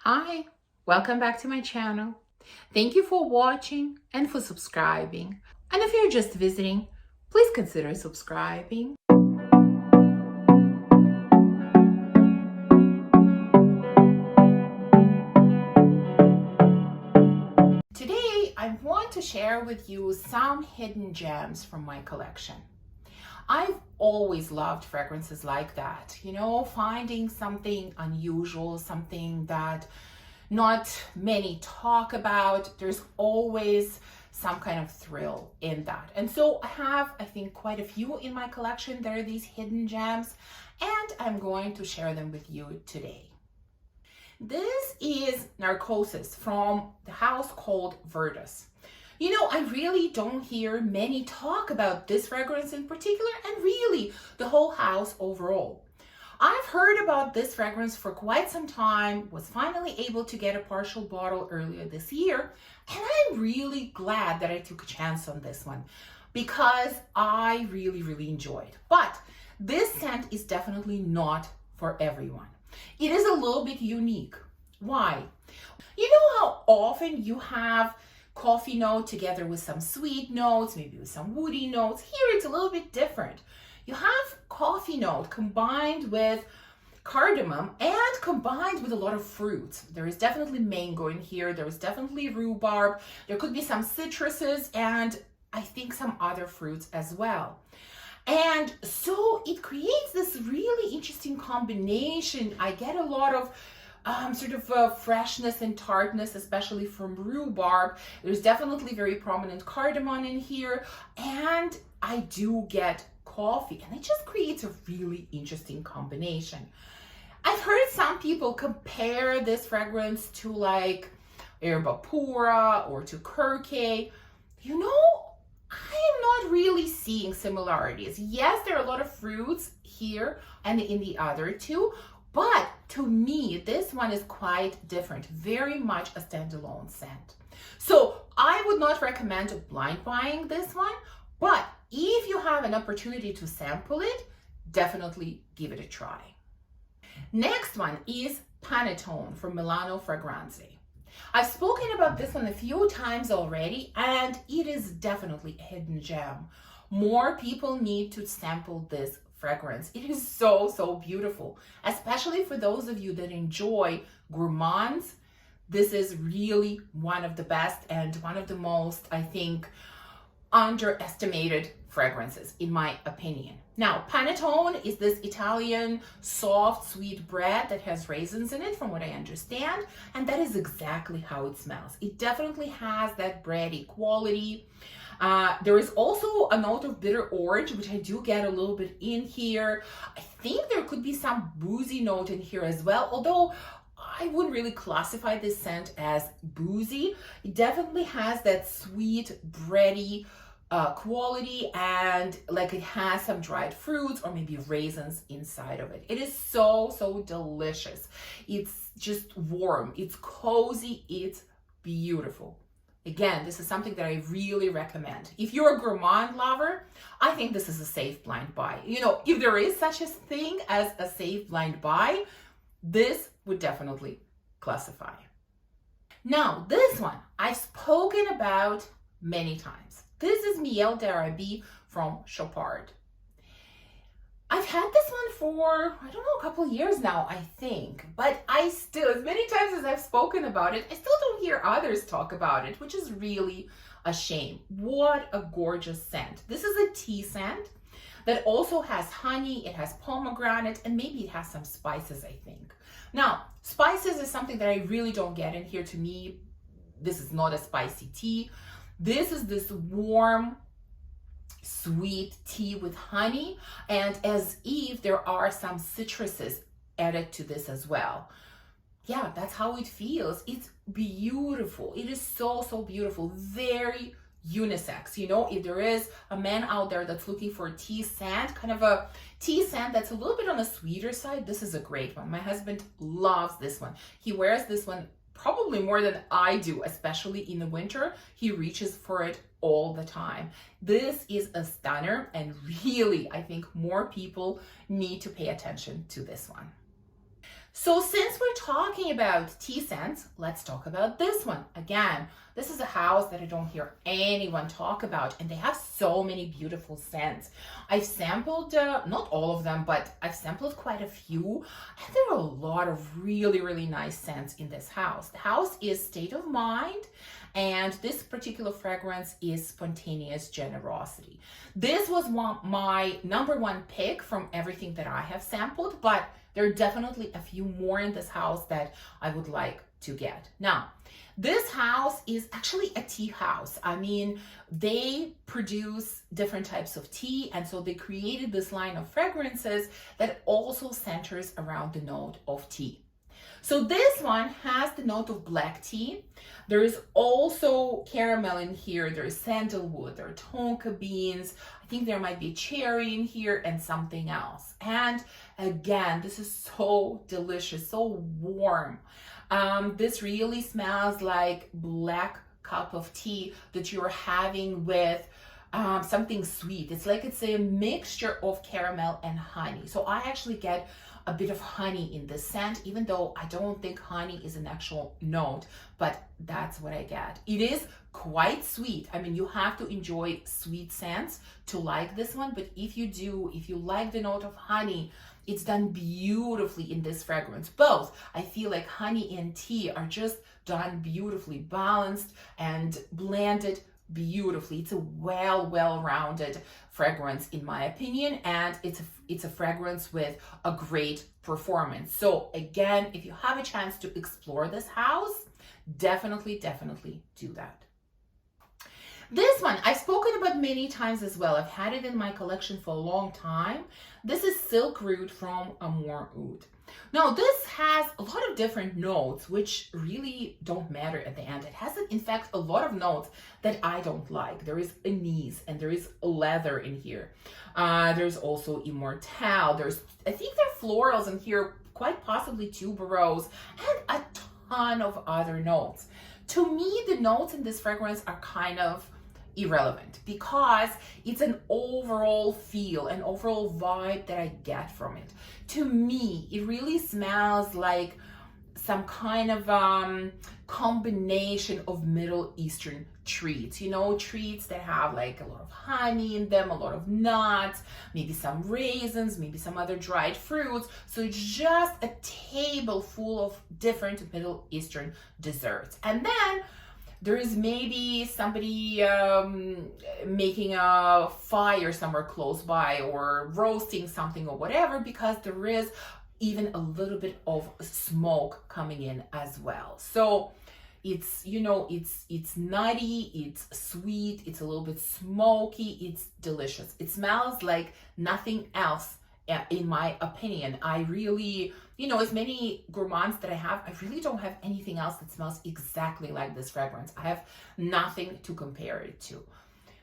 Hi, welcome back to my channel. Thank you for watching and for subscribing. And if you're just visiting, please consider subscribing. Today, I want to share with you some hidden gems from my collection. I've always loved fragrances like that, finding something unusual, something that not many talk about. There's always some kind of thrill in that. And so I have, I think, quite a few in my collection. There are these hidden gems, and I'm going to share them with you today. This is Narcosis from the house called Virtus. I really don't hear many talk about this fragrance in particular, and really the whole house overall. I've heard about this fragrance for quite some time, was finally able to get a partial bottle earlier this year, and I'm really glad that I took a chance on this one because I really enjoyed it. But this scent is definitely not for everyone. It is a little bit unique. Why? You know how often you have coffee note together with some sweet notes, maybe with some woody notes? Here it's a little bit different. You have coffee note combined with cardamom and combined with a lot of fruits. There is definitely mango in here. There is definitely rhubarb. There could be some citruses and I think some other fruits as well. And so it creates this really interesting combination. I get a lot of freshness and tartness, especially from rhubarb. There's definitely very prominent cardamom in here, and I do get coffee, and it just creates a really interesting combination. I've heard some people compare this fragrance to like Herba Pura or to Kirke. I am not really seeing similarities. Yes, there are a lot of fruits here and in the other two, but to me, this one is quite different, very much a standalone scent. So I would not recommend blind buying this one, but if you have an opportunity to sample it, definitely give it a try. Next one is Pantone from Milano Fragranze. I've spoken about this one a few times already, and it is definitely a hidden gem. More people need to sample this fragrance. It is so beautiful, especially for those of you that enjoy gourmands. This is really one of the best and one of the most, I think, underestimated fragrances, in my opinion. Now, panettone is this Italian soft, sweet bread that has raisins in it, from what I understand, and that is exactly how it smells. It definitely has that bready quality. There is also a note of bitter orange, which I do get a little bit in here. I think there could be some boozy note in here as well, although I wouldn't really classify this scent as boozy. It definitely has that sweet, bready quality, and like it has some dried fruits or maybe raisins inside of it. It is so delicious. It's just warm, it's cozy, it's beautiful. Again, this is something that I really recommend. If you're a gourmand lover, I think this is a safe blind buy. If there is such a thing as a safe blind buy, this would definitely classify. Now, this one I've spoken about many times. This is Miel Darabi from Chopard. I've had this one for, I don't know, a couple of years now, I think. But I still, as many times as I've spoken about it, I still don't hear others talk about it, which is really a shame. What a gorgeous scent. This is a tea scent that also has honey, it has pomegranate, and maybe it has some spices, I think. Now, spices is something that I really don't get in here. To me, this is not a spicy tea. This is this warm, sweet tea with honey, and as if there are some citruses added to this as well. Yeah, that's how it feels. It's beautiful. It is so beautiful. Very unisex. If there is a man out there that's looking for a tea scent, kind of a tea scent that's a little bit on the sweeter side, this is a great one. My husband loves this one. He wears this one probably more than I do, especially in the winter. He reaches for it all the time. This is a stunner, and really, I think more people need to pay attention to this one. So since we're talking about tea scents, let's talk about this one. Again, this is a house that I don't hear anyone talk about, and they have so many beautiful scents. I've sampled, not all of them, but I've sampled quite a few, and there are a lot of really, really nice scents in this house. The house is State of Mind, and this particular fragrance is Spontaneous Generosity. This was my number one pick from everything that I have sampled, but there are definitely a few more in this house that I would like to get. Now, this house is actually a tea house. I mean, they produce different types of tea, and so they created this line of fragrances that also centers around the note of tea. So this one has the note of black tea. There is also caramel in here. There's sandalwood, there are tonka beans. I think there might be cherry in here and something else. And again, this is so delicious, so warm. This really smells like black cup of tea that you're having with something sweet. It's like it's a mixture of caramel and honey. So I actually get a bit of honey in this scent, even though I don't think honey is an actual note, but that's what I get. It is quite sweet. I mean, you have to enjoy sweet scents to like this one, but if you do, if you like the note of honey, it's done beautifully in this fragrance. Both, I feel like honey and tea are just done beautifully, balanced and blended beautifully. It's a well-rounded fragrance in my opinion, and it's a fragrance with a great performance. So again, if you have a chance to explore this house, definitely do that. This one I've spoken about many times as well. I've had it in my collection for a long time. This is Silk Root from Amore Oud. Now, this has a lot of different notes, which really don't matter at the end. It has, in fact, a lot of notes that I don't like. There is anise and there is leather in here. There's also Immortal. I think there are florals in here, quite possibly tuberose, and a ton of other notes. To me, the notes in this fragrance are kind of irrelevant because it's an overall feel, an overall vibe that I get from it. To me, it really smells like some kind of combination of Middle Eastern treats, you know, treats that have like a lot of honey in them, a lot of nuts, maybe some raisins, maybe some other dried fruits. So it's just a table full of different Middle Eastern desserts. And then there is maybe somebody making a fire somewhere close by or roasting something or whatever, because there is even a little bit of smoke coming in as well. So it's, you know, it's nutty, it's sweet, it's a little bit smoky, it's delicious. It smells like nothing else in my opinion. I really, you know, as many gourmands that I have, I really don't have anything else that smells exactly like this fragrance. I have nothing to compare it to.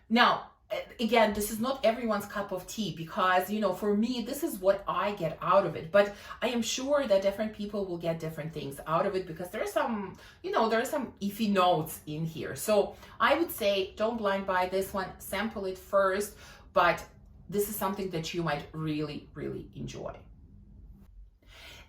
Now, again, this is not everyone's cup of tea because, you know, for me, this is what I get out of it. But I am sure that different people will get different things out of it because there are some, you know, there are some iffy notes in here. So I would say don't blind buy this one, sample it first, but this is something that you might really enjoy.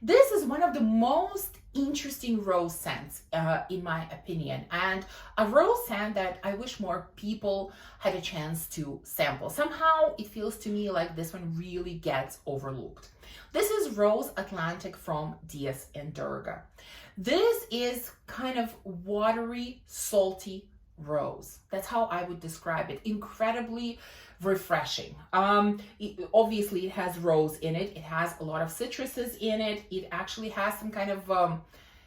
This is one of the most interesting rose scents in my opinion, and a rose scent that I wish more people had a chance to sample. Somehow it feels to me like this one really gets overlooked. This is Rose Atlantic from Diaz and Durga. This is kind of watery, salty rose. That's how I would describe it. Incredibly refreshing. Obviously it has rose in it. It has a lot of citruses in it. It actually has some kind of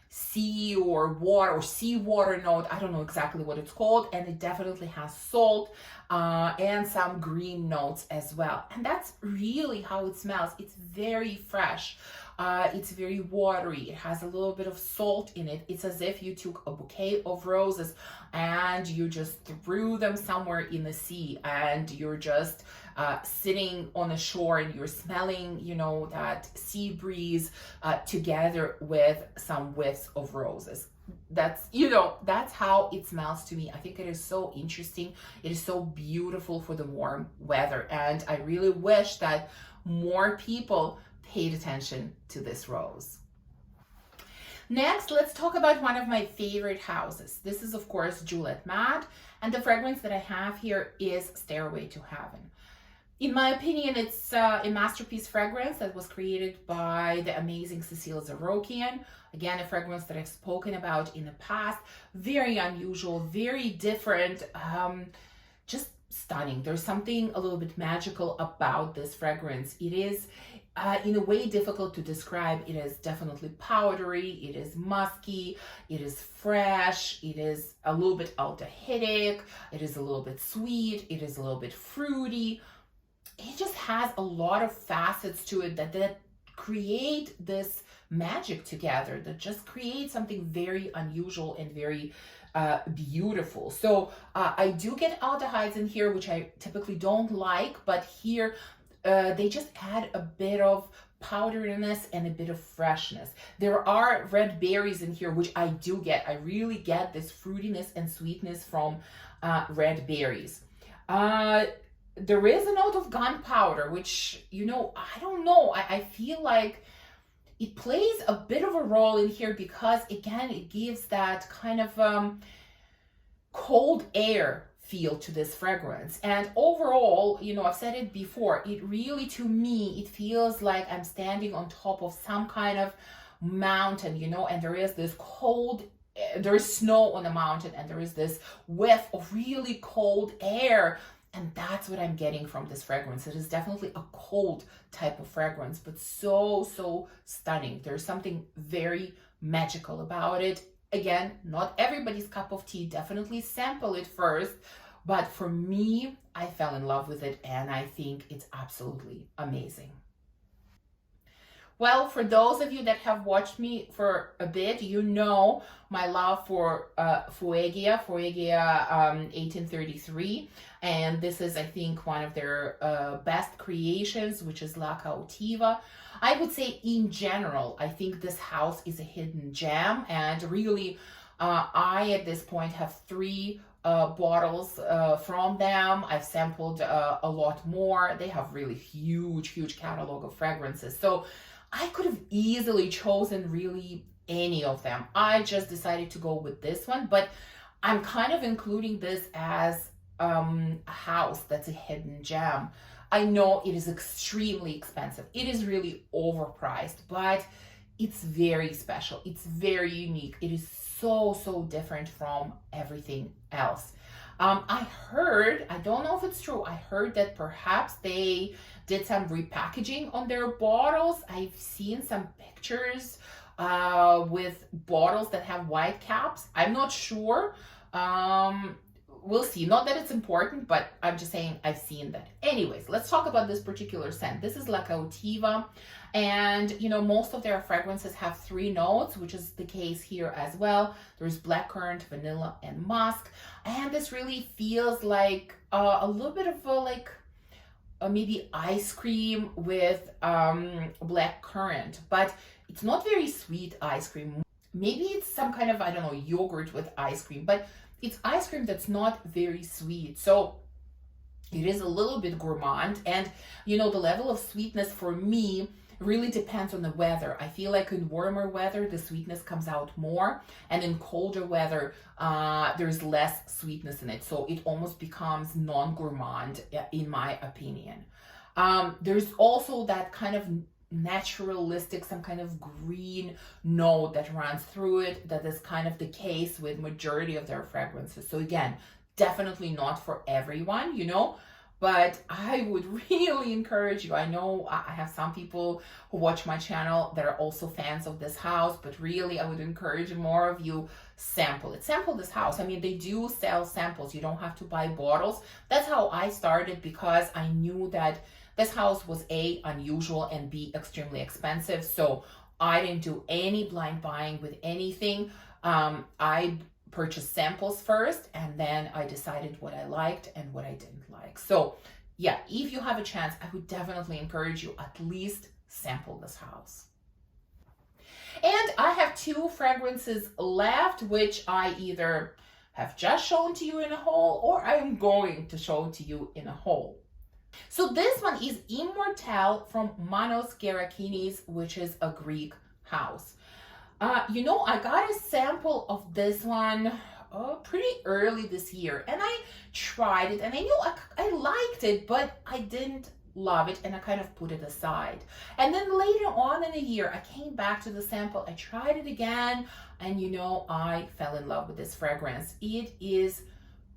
sea or water or seawater note. I don't know exactly what it's called. And it definitely has salt and some green notes as well. And that's really how it smells. It's very fresh. It's very watery. It has a little bit of salt in it. It's as if you took a bouquet of roses and you just threw them somewhere in the sea, and you're just sitting on the shore and you're smelling, you know, that sea breeze together with some whiffs of roses. That's, you know, that's how it smells to me. I think it is so interesting. It is so beautiful for the warm weather, and I really wish that more people paid attention to this rose. Next, let's talk about one of my favorite houses. This is, of course, Juliet Matt, and the fragrance that I have here is Stairway to Heaven. In my opinion, it's a masterpiece fragrance that was created by the amazing Cecile Zarokian. Again, a fragrance that I've spoken about in the past. Very unusual, very different, just stunning. There's something a little bit magical about this fragrance. It is in a way difficult to describe. It is definitely powdery, it is musky, it is fresh, it is a little bit aldehydic, it is a little bit sweet, it is a little bit fruity. It just has a lot of facets to it that create this magic together, that just create something very unusual and very beautiful. So I do get aldehydes in here, which I typically don't like, but here they just add a bit of powderiness and a bit of freshness. There are red berries in here, which I do get. I really get this fruitiness and sweetness from red berries. There is a note of gunpowder, which, you know, I don't know. I feel like it plays a bit of a role in here because, again, it gives that kind of cold air feel to this fragrance. And overall, you know, I've said it before, it really, to me, it feels like I'm standing on top of some kind of mountain, you know, and there is this cold, there is snow on the mountain, and there is this whiff of really cold air. And that's what I'm getting from this fragrance. It is definitely a cold type of fragrance, but so stunning. There's something very magical about it. Again, not everybody's cup of tea. Definitely sample it first. But for me, I fell in love with it, and I think it's absolutely amazing. Well, for those of you that have watched me for a bit, you know my love for Fuegia 1833. And this is, I think, one of their best creations, which is La Cautiva. I would say in general, I think this house is a hidden gem. And really, I, at this point, have 3 bottles from them. I've sampled a lot more. They have really huge catalog of fragrances. So I could have easily chosen really any of them. I just decided to go with this one, but I'm kind of including this as a house that's a hidden gem. I know it is extremely expensive. It is really overpriced, but it's very special. It's very unique. It is so different from everything else. I heard, I don't know if it's true, I heard that perhaps they did some repackaging on their bottles. I've seen some pictures with bottles that have white caps. I'm not sure. We'll see. Not that it's important, but I'm just saying I've seen that. Anyways, let's talk about this particular scent. This is La Cautiva. And, you know, most of their fragrances have 3 notes, which is the case here as well. There's blackcurrant, vanilla, and musk. And this really feels like a little bit of maybe ice cream with blackcurrant, but it's not very sweet ice cream. Maybe it's some kind of, I don't know, yogurt with ice cream, but it's ice cream that's not very sweet. So it is a little bit gourmand. And, you know, the level of sweetness for me really depends on the weather. I feel like in warmer weather, the sweetness comes out more. And in colder weather, there's less sweetness in it. So it almost becomes non-gourmand, in my opinion. There's also that kind of naturalistic, some kind of green note that runs through it. That is kind of the case with majority of their fragrances. So again, definitely not for everyone, you know, but I would really encourage you. I know I have some people who watch my channel that are also fans of this house, but really I would encourage more of you, sample it. Sample this house. I mean, they do sell samples. You don't have to buy bottles. That's how I started, because I knew that this house was A, unusual, and B, extremely expensive. So I didn't do any blind buying with anything. I purchased samples first, and then I decided what I liked and what I didn't like. So yeah, if you have a chance, I would definitely encourage you at least sample this house. And I have 2 fragrances left, which I either have just shown to you in a haul or I'm going to show to you in a haul. So this one is Immortal from Manos Gerakinis, which is a Greek house. I got a sample of this one pretty early this year, and I tried it, and I knew I liked it, but I didn't love it, and I kind of put it aside. And then later on in the year, I came back to the sample, I tried it again, and I fell in love with this fragrance. It is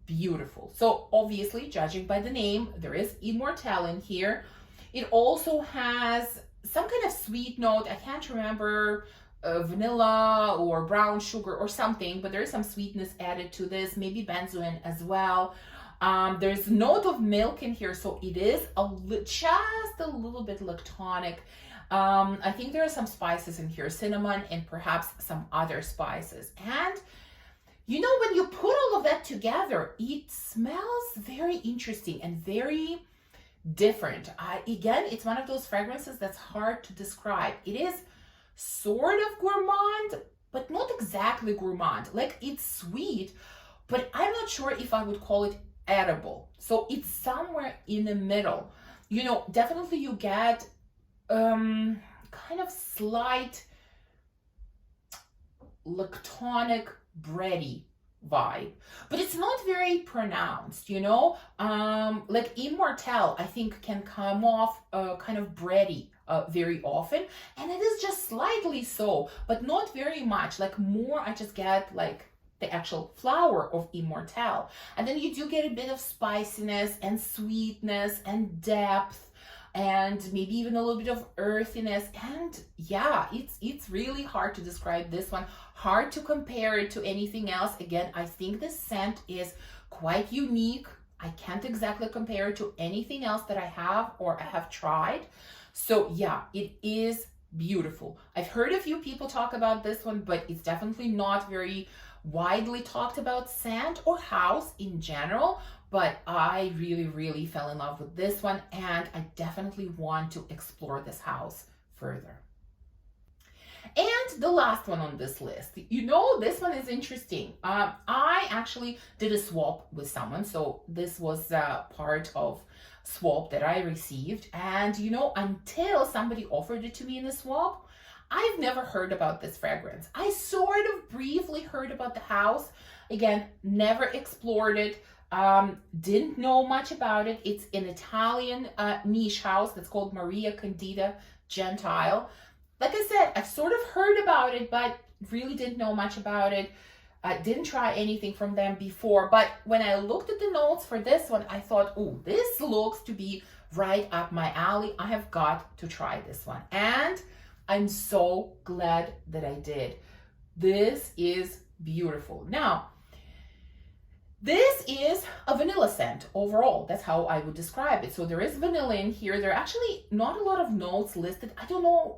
beautiful. So obviously, judging by the name, there is Immortal in here. It also has some kind of sweet note. I can't remember, vanilla or brown sugar or something, but there is some sweetness added to this, maybe benzoin as well. There's a note of milk in here, so it is just a little bit lactonic. I think there are some spices in here, cinnamon and perhaps some other spices. And when you put all of that together, it smells very interesting and very different. Again, it's one of those fragrances that's hard to describe. It is sort of gourmand, but not exactly gourmand. Like, it's sweet, but I'm not sure if I would call it edible. So it's somewhere in the middle. Definitely you get kind of slight lactonic bready vibe, but it's not very pronounced. Like Immortal, I think, can come off kind of bready very often, and it is just slightly so, but not very much. Like, more I just get like the actual flower of Immortal, and then you do get a bit of spiciness and sweetness and depth, and maybe even a little bit of earthiness. And yeah, it's really hard to describe this one, hard to compare it to anything else. Again, I think this scent is quite unique. I can't exactly compare it to anything else that I have or I have tried. So yeah, it is beautiful. I've heard a few people talk about this one, but it's definitely not very widely talked about scent or house in general. But I really, really fell in love with this one, and I definitely want to explore this house further. And the last one on this list, this one is interesting. I actually did a swap with someone, so this was part of swap that I received, and until somebody offered it to me in a swap, I've never heard about this fragrance. I sort of briefly heard about the house, again, never explored it, didn't know much about it. It's an Italian niche house that's called Maria Candida Gentile. Like I said, I've sort of heard about it, but really didn't know much about it. I didn't try anything from them before, but when I looked at the notes for this one, I thought, oh, this looks to be right up my alley. I have got to try this one. And I'm so glad that I did. This is beautiful. Now, this is a vanilla scent overall. That's how I would describe it. So there is vanilla in here. There are actually not a lot of notes listed. I don't know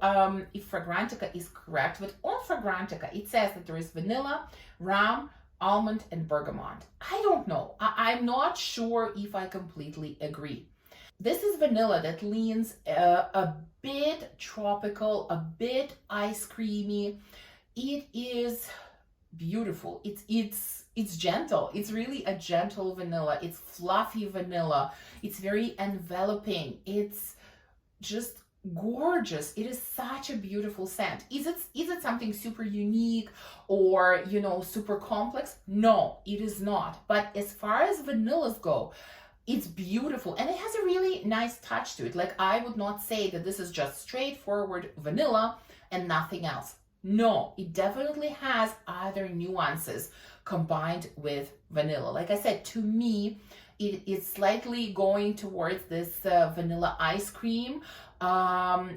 if Fragrantica is correct, but on Fragrantica, it says that there is vanilla, rum, almond, and bergamot. I don't know. I'm not sure if I completely agree. This is vanilla that leans a bit tropical, a bit ice creamy. It is beautiful. It's gentle. It's really a gentle vanilla. It's fluffy vanilla. It's very enveloping. It's just gorgeous. It is such a beautiful scent. Is it something super unique or super complex? No, it is not. But as far as vanillas go, it's beautiful, and it has a really nice touch to it. Like, I would not say that this is just straightforward vanilla and nothing else. No, it definitely has other nuances combined with vanilla. Like I said, to me, it is slightly going towards this vanilla ice cream,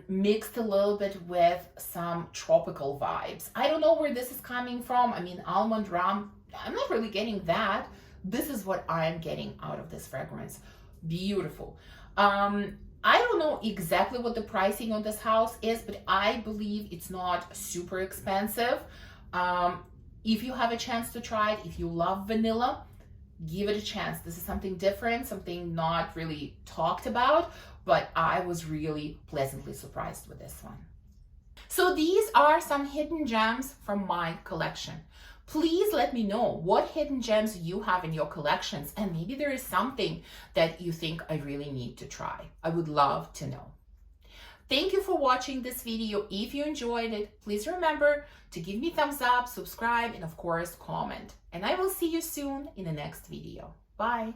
mixed a little bit with some tropical vibes. I don't know where this is coming from. I mean, almond rum, I'm not really getting that. This is what I'm getting out of this fragrance. Beautiful. I don't know exactly what the pricing on this house is, but I believe it's not super expensive. If you have a chance to try it, if you love vanilla, give it a chance. This is something different, something not really talked about, but I was really pleasantly surprised with this one. So these are some hidden gems from my collection. Please let me know what hidden gems you have in your collections, and maybe there is something that you think I really need to try. I would love to know. Thank you for watching this video. If you enjoyed it, please remember to give me thumbs up, subscribe, and of course, comment. And I will see you soon in the next video. Bye.